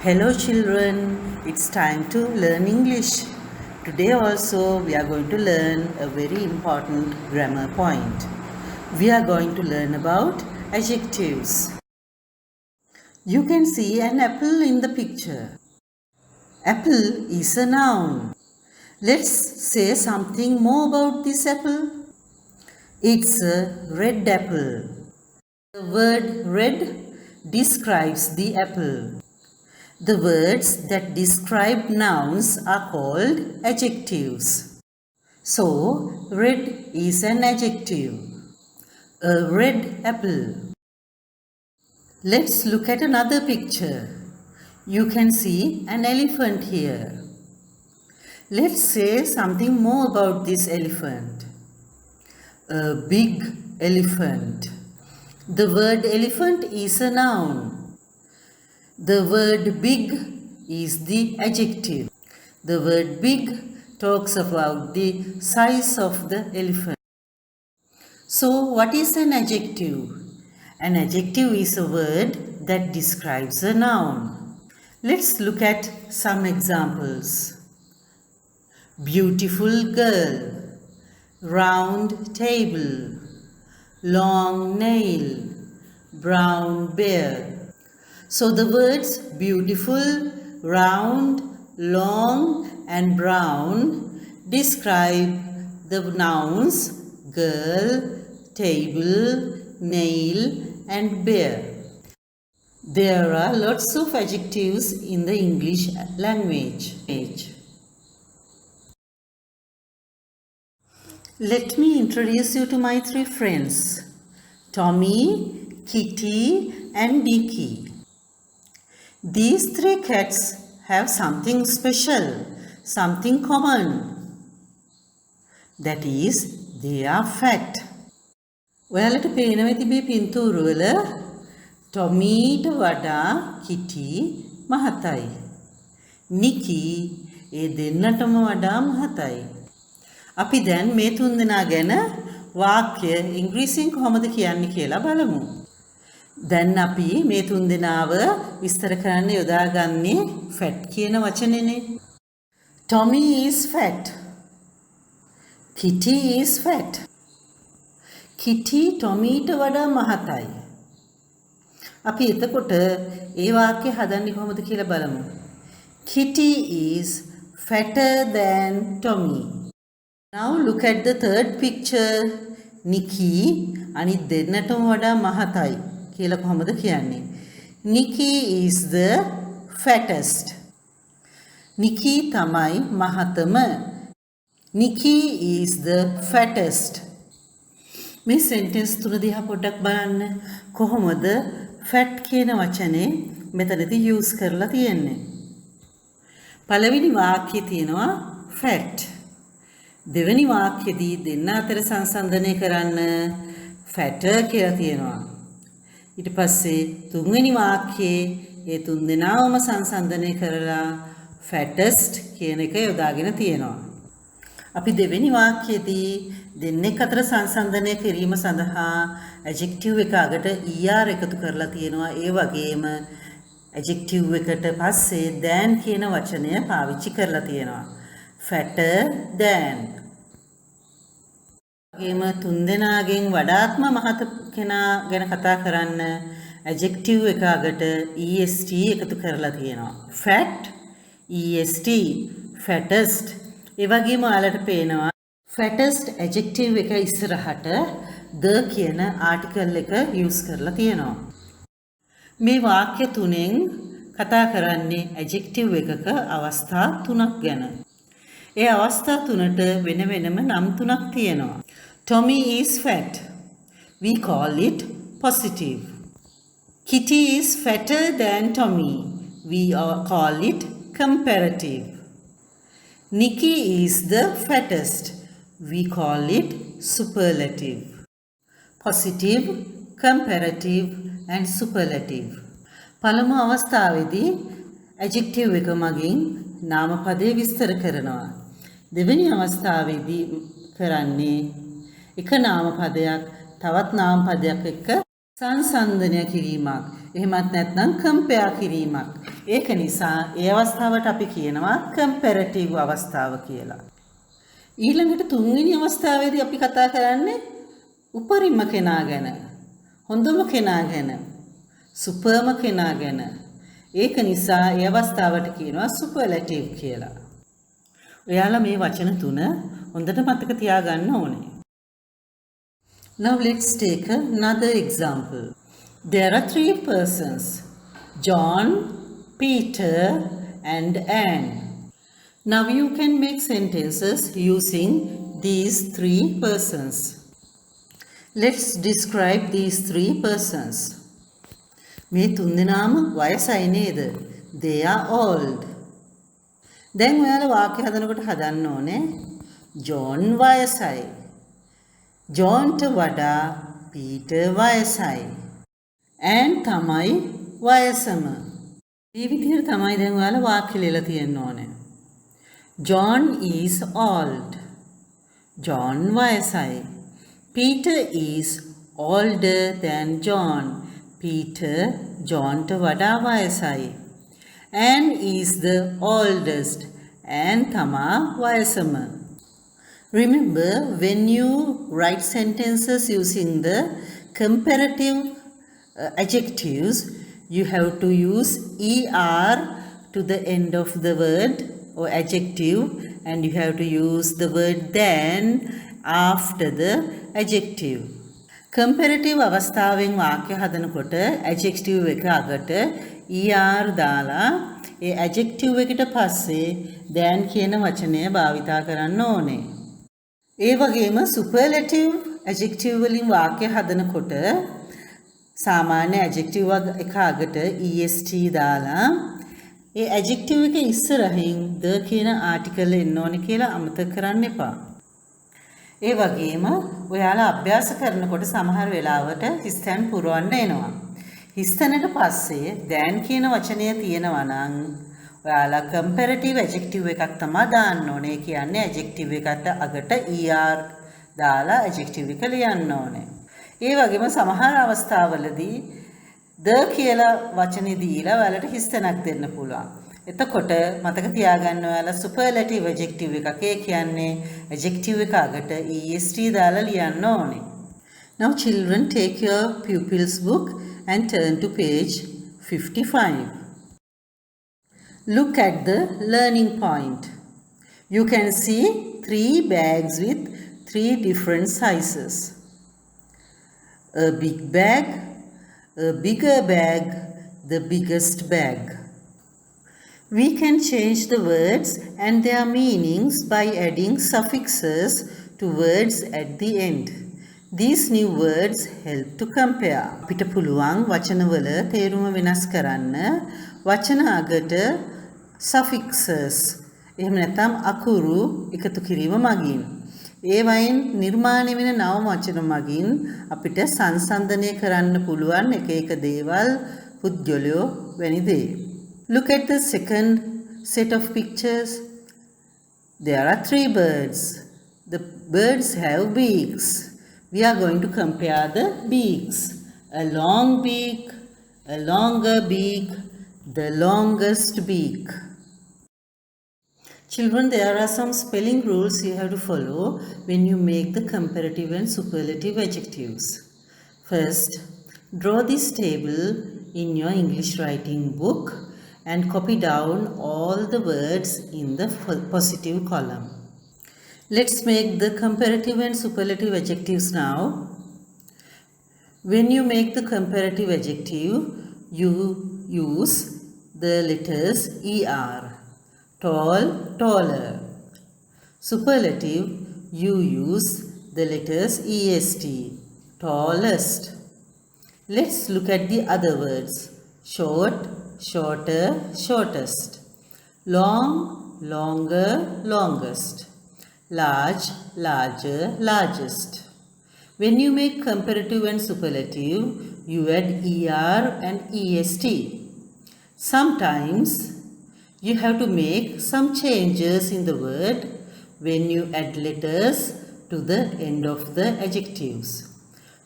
Hello children, it's time to learn English. Today also we are going to learn a very important grammar point. We are going to learn about adjectives. You can see an apple in the picture. Apple is a noun. Let's say something more about this apple. It's a red apple. The word red describes the apple. The words that describe nouns are called adjectives. So, red is an adjective. A red apple. Let's look at another picture. You can see an elephant here. Let's say something more about this elephant. A big elephant. The word elephant is a noun. The word big is the adjective. The word big talks about the size of the elephant. So, what is an adjective? An adjective is a word that describes a noun. Let's look at some examples. Beautiful girl, round table, long nail, brown bear. So the words beautiful, round, long and brown describe the nouns girl, table, nail and bear. There are lots of adjectives in the English language. Let me introduce you to my three friends, Tommy, Kitty and Dicky. These three cats have something special, something common. That is, they are fat. ඔයාලට පේනවා තිබේ පින්තූර වල ටොමීට වඩා කිටි මහතයි. නිකි ඒ දෙන්නටම වඩා මහතයි. අපි දැන් මේ තුන්දෙනා ගැන වාක්‍ය ඉංග්‍රීසියෙන් කොහොමද කියන්නේ කියලා බලමු. දැන් අපි මේ තුන්දෙනාව විස්තර කරන්න යොදාගන්නේ fat කියන වචනේනේ. Tommy is fat. Kitty is fat. Kitty Tommyට වඩා මහතයි. අපි එතකොට ඒ වාක්‍ය හදන්නේ කොහොමද කියලා බලමු. Kitty is fatter than Tommy. Now look at the third picture. Nikki අනිත් දෙන්නටම වඩා මහතයි කියලා කොහොමද කියන්නේ? Nikki is the fattest. Nikki තමයි මහතම. Nikki is the fattest. මේ sentence තුන දිහා පොඩ්ඩක් බලන්න. කොහොමද fat කියන වචනේ මෙතනදී use කරලා තියෙන්නේ? පළවෙනි වාක්‍යයේ තියෙනවා fat. දෙවෙනි වාක්‍යයේදී දෙන්න අතර සංසන්දනය කරන්න fatter කියලා තියෙනවා. ඊට පස්සේ තුන්වෙනි වාක්‍යයේ ඒ තුන්දෙනාවම සංසන්දනය කරලා fattest කියන එක යොදාගෙන තියෙනවා. අපි දෙවෙනි වාක්‍යයේදී දෙන්නෙක් අතර සංසන්දනය කිරීම සඳහා adjective එක අගට er එකතු කරලා තියෙනවා. ඒ වගේම adjective එකට පස්සේ than කියන වචනය පාවිච්චි කරලා තියෙනවා. fatter than. වගේම තුන්දෙනාගෙන් වඩාත්ම මහත කෙනා ගැන කතා කරන්න adjective එක අගට est එකතු කරලා තියෙනවා. fat, est, fattest. ඒ වගේම ඔයාලට පේනවා fattest adjective එක ඉස්සරහට the කියන article එක use කරලා තියෙනවා. මේ වාක්‍ය තුනෙන් කතා කරන්නේ adjective එකක අවස්ථා තුනක් ගැන. ඒ අවස්ථා තුනට වෙන වෙනම නම් තුනක් තියෙනවා. Tommy is fat. We call it positive. Kitty is fatter than Tommy. We call it comparative. Nikki is the fattest. We call it superlative. Positive, comparative and superlative. පළමු අවස්ථාවේදී adjective එක මගින් නාමපදයේ විස්තර කරනවා. දෙවෙනි අවස්ථාවේදී කරන්නේ එක නාමපදයක් තවත් නාමපදයක් එක්ක සංසන්දනය කිරීමක්. එහෙමත් නැත්නම් කම්පෙයා කිරීමක්. ඒක නිසා ඒ අවස්ථාවට අපි කියනවා කම්පැරටිව් අවස්ථාව කියලා. ඊළඟට තුන්වෙනි අවස්ථාවේදී අපි කතා කරන්නේ උපරිම කෙනා ගැන. හොඳම කෙනා ගැන. සුපර්ම කෙනා ගැන. ඒක නිසා ඒ අවස්ථාවට කියනවා සුපර්ලැටිව් කියලා. ඔයාලා මේ වචන තුන හොඳට මතක තියාගන්න ඕනේ. Now let's take another example. There are 3 persons: John, Peter, and Anne. Now you can make sentences using these 3 persons. Let's describe these 3 persons. මේ තුන් දෙනාම වයසයි නේද? They are old. දැන් ඔයාලා වාක්‍ය හදනකොට හදන්න ඕනේ John වයසයි. ජෝන්ට වඩා පීටර් වයසයි. ඇන් තමයි වයසම. මේ විදිහට තමයි දැන් ඔයාලා වාක්‍ය ලියලා තියෙන්න ඕනේ. John is old. John වයසයි. Peter is older than John. Peter Johnට වඩා වයසයි. Anne is the oldest. Anne තමා වයසම. Remember, when you write sentences using the comparative adjectives, you have to use er to the end of the word or adjective, and you have to use the word than after the adjective. Comparative අවස්ථාවෙන් වාක්‍ය හදනකොට adjective එක අගට er දාලා ඒ adjective එකට පස්සේ than කියන වචනය භාවිතා කරන්න ඕනේ. ඒ වගේම superlative adjective වලින් වාක්‍ය හදනකොට සාමාන්‍ය adjective එක අගට est දාලා ඒ adjective එක ඉස්සරහින් the කියන article එන්න ඕනේ කියලා අමතක කරන්න එපා. ඒ වගේම ඔයාලා අභ්‍යාස කරනකොට සමහර වෙලාවට හිස්තැන් පුරවන්න එනවා. හිස්තැනට පස්සේ than කියන වචනය තියෙනවා නම් ඔයාලා comparative adjective එකක් තමයි දාන්න ඕනේ. ඒ කියන්නේ adjective එකට අගට er දාලා adjective එක ලියන්න ඕනේ. ඒ වගේම සමහර අවස්ථාවලදී the කියලා වචනේ දීලා ඔයාලට හිස්තැනක් දෙන්න පුළුවන්. එතකොට මතක තියාගන්න ඔයාලා superlative adjective එකක්. ඒ කියන්නේ adjective එක අගට est දාලා ලියන්න ඕනේ. Now children, take your pupils book and turn to page 55. Look at the learning point. You can see 3 bags with 3 different sizes. A big bag, a bigger bag, the biggest bag. We can change the words and their meanings by adding suffixes to words at the end. These new words help to compare. අපිට පුළුවන් වචනවල තේරුම වෙනස් කරන්න වචන අගට suffixes එහෙම නැත්නම් අකුරු එකතු කිරීම මගින්. ඒ වයින් නිර්මාණය වෙන නව වචන මගින් අපිට සංසන්දනය කරන්න පුළුවන් එක එක දේවල් පුද්ගලයෝ වැනි දේ. Look at the second set of pictures. There are 3 birds. The birds have beaks. We are going to compare the beaks. A long beak, a longer beak, the longest beak. Children, there are some spelling rules you have to follow when you make the comparative and superlative adjectives. First, draw this table in your English writing book and copy down all the words in the positive column. Let's make the comparative and superlative adjectives now. When you make the comparative adjective, you use the letters er. Tall, taller. Superlative, you use the letters est. Tallest. Let's look at the other words. Short, shorter, shortest. Long, longer, longest. Large, larger, largest. When you make comparative and superlative, you add er and est. Sometimes you have to make some changes in the word when you add letters to the end of the adjectives.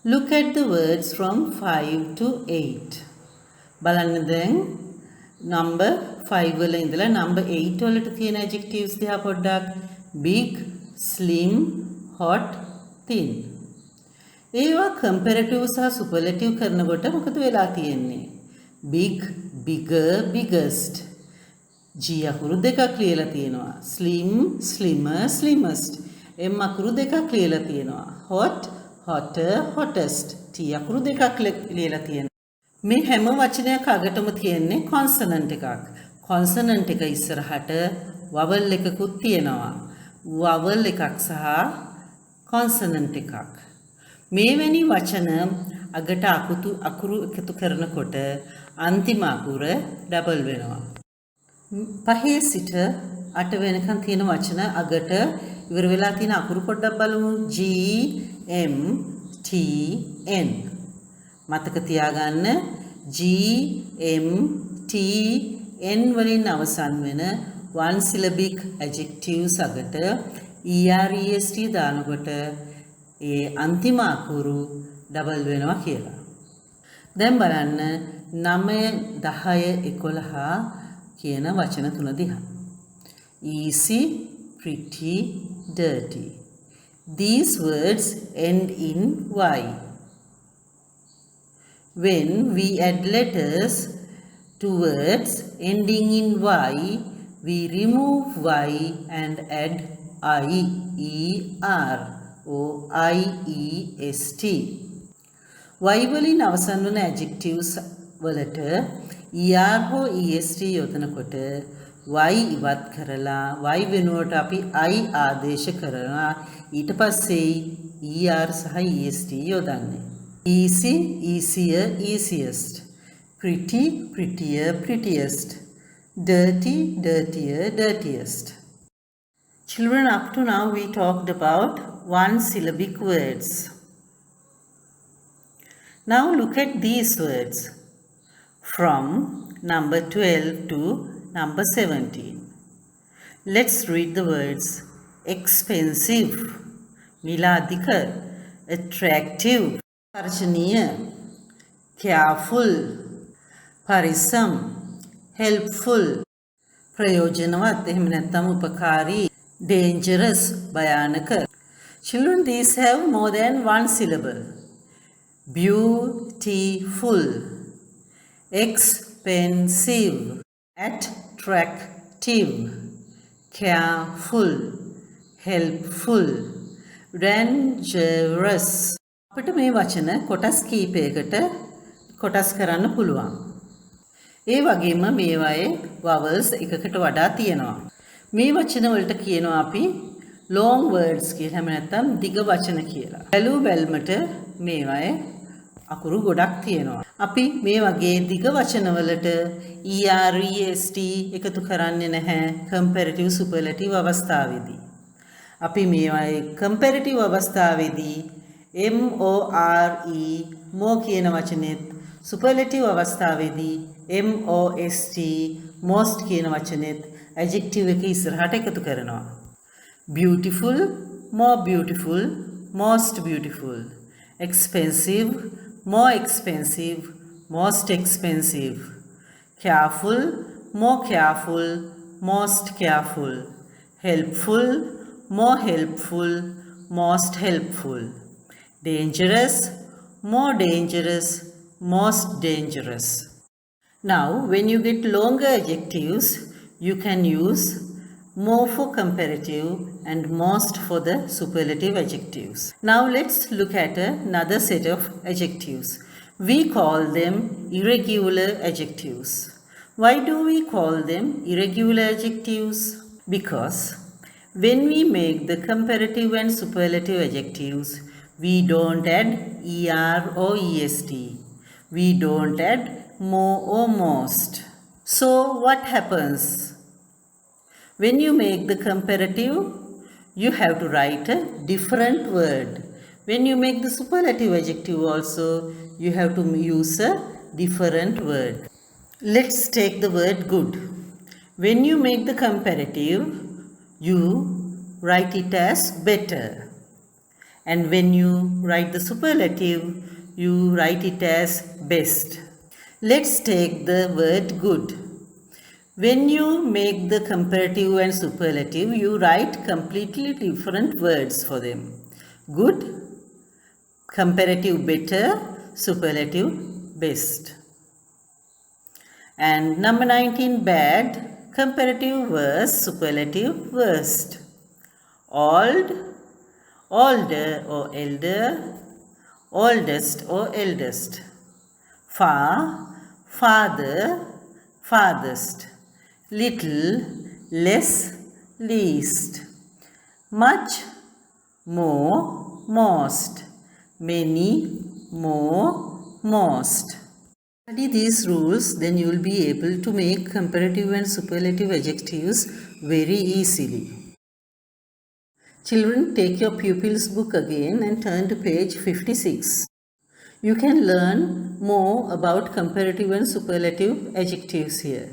Look at the words from 5 to 8. බලන්න දැන් number 5 වල ඉඳලා number 8 වලට තියෙන adjectives දිහා පොඩ්ඩක්. big, slim, hot, thin. ඒවා comparative සහ superlative කරනකොට මොකද වෙලා තියෙන්නේ? big, bigger, biggest. G අකුරු දෙකක් ලියලා තියෙනවා. slim, slimmer, slimmest. M අකුරු දෙකක් ලියලා තියෙනවා. hot, hotter, hottest. T අකුරු දෙකක් ලියලා තියෙනවා. මේ හැම වචනයක් අගටම තියෙන්නේ consonant එකක්. consonant එක ඉස්සරහට vowel එකකුත් තියෙනවා. vowel එකක් සහ consonant එකක්. මේවැනි වචන අගට අකුරු එකතු කරනකොට අන්තිම අකුර ඩබල් වෙනවා. 5 සිට 8 වෙනකන් තියෙන වචන අගට ඉවර වෙලා තියෙන අකුරු පොඩ්ඩක් බලමු. G M T N. මතක තියාගන්න G M T N වලින් අවසන් වෙන one syllabic adjectives අගට EREST දානකොට ඒ අන්තිම අකුරු ඩබල් වෙනවා කියලා. දැන් බලන්න 9 10 11 කියන වචන තුන දිහා. easy, pretty, dirty. These words end in Y. When we add letters to words ending in Y, we remove Y and add I, E, R, or I-E-S-T. Y වලින් අවසන් වන adjectives වලට ER හෝ EST යොදනකොට Y ඉවත් කරලා Y වෙනුවට අපි I ආදේශ කරනවා. ඊට පස්සේ ER සහ EST යොදන්නේ. Easy, easier, easiest. Pretty, prettier, prettiest. Dirty, dirtier, dirtiest. Children, up to now we talked about one syllabic words. Now look at these words from number 12 to number 17. Let's read the words. Expensive, miladika, attractive, parjaniya, careful, parisam, helpful, prayojanawat, එහෙම නැත්නම් උපකාරී, dangerous, භයානක. Children, these have more than one syllable. Beautiful, expensive, attractive, careful, helpful, dangerous. අපිට මේ වචන කොටස් කීපයකට කොටස් කරන්න පුළුවන්. ඒ වගේම මේවායේ vowels එකකට වඩා තියෙනවා. මේ වචන වලට කියනවා අපි long words කියලා. හැම නැත්නම් දිග වචන කියලා. බැලු බැල්මට මේවායේ අකුරු ගොඩක් තියෙනවා. අපි මේ වගේ දිග වචන වලට EREST එකතු කරන්නේ නැහැ comparative superlative අවස්ථාවේදී. අපි මේවායේ comparative අවස්ථාවේදී MORE more කියන වචනේත් superlative අවස්ථාවේදී MOST most කියන වචනේත් adjective එක ඉස්සරහට එකතු කරනවා. Beautiful, more beautiful, most beautiful. Expensive, more expensive, most expensive. Careful, more careful, most careful. Helpful, more helpful, most helpful. Dangerous, more dangerous, most dangerous. Now, when you get longer adjectives, you can use more for comparative and most for the superlative adjectives. Now, let's look at another set of adjectives. We call them irregular adjectives. Why do we call them irregular adjectives? Because when we make the comparative and superlative adjectives, we don't add ER or EST. We don't add more or most. So what happens? When you make the comparative, you have to write a different word. When you make the superlative adjective also, you have to use a different word. Let's take the word good. When you make the comparative, you write it as better. And when you write the superlative, you write it as best. Let's take the word good. When you make the comparative and superlative, you write completely different words for them. Good, comparative better, superlative best. And number 19, bad, comparative worse, superlative worst. Old, older or elder, oldest or eldest. Far, farther, farthest. Little, less, least. Much, more, most. Many, more, most. Study these rules, then you will be able to make comparative and superlative adjectives very easily. Children, take your pupils' book again and turn to page 56. You can learn more about comparative and superlative adjectives here.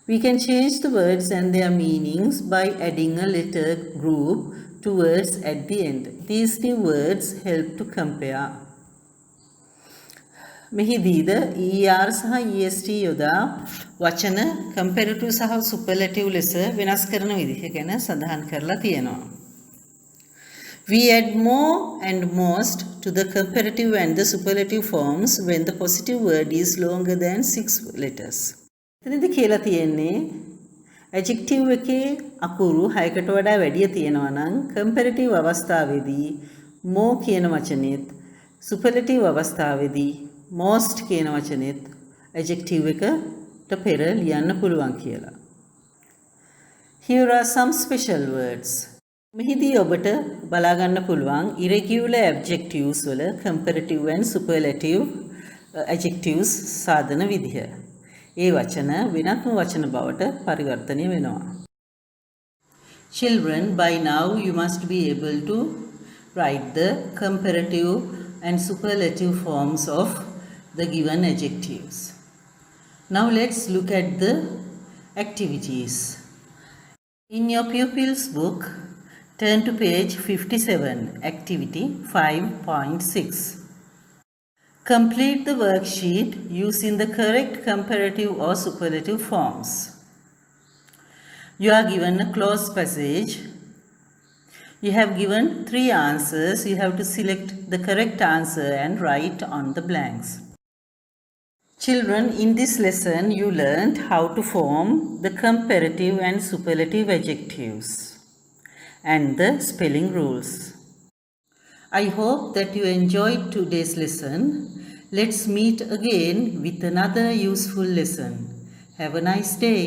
We can change the words and their meanings by adding a letter group to words at the end. These new words help to compare. මෙහිදීද ER සහ EST යොදා වචන comparative සහ superlative ලෙස වෙනස් කරන විදිහ ගැන සඳහන් කරලා තියෙනවා. We add more and most to the comparative and the superlative forms when the positive word is longer than 6 letters. එතනදී කියලා තියෙන්නේ adjective එකේ අකුරු 6කට වඩා වැඩිය තියෙනවා නම් comparative අවස්ථාවේදී more කියන වචනේත් superlative අවස්ථාවේදී most කියන වචනේත් adjective එකට පෙර ලියන්න පුළුවන් කියලා. Here are some special words. මෙහිදී ඔබට බලා ගන්න පුළුවන් irregular adjectives වල comparative and superlative adjectives සාදන විදිහ. ඒ වචන වෙනත්ම වචන බවට පරිවර්තනය වෙනවා. Children, by now you must be able to write the comparative and superlative forms of the given adjectives. Now let's look at the activities. In your pupils' book, turn to page 57, activity 5.6. Complete the worksheet using the correct comparative or superlative forms. You are given a closed passage. You have given 3 answers. You have to select the correct answer and write on the blanks. Children, in this lesson you learned how to form the comparative and superlative adjectives and the spelling rules. I hope that you enjoyed today's lesson. Let's meet again with another useful lesson. Have a nice day.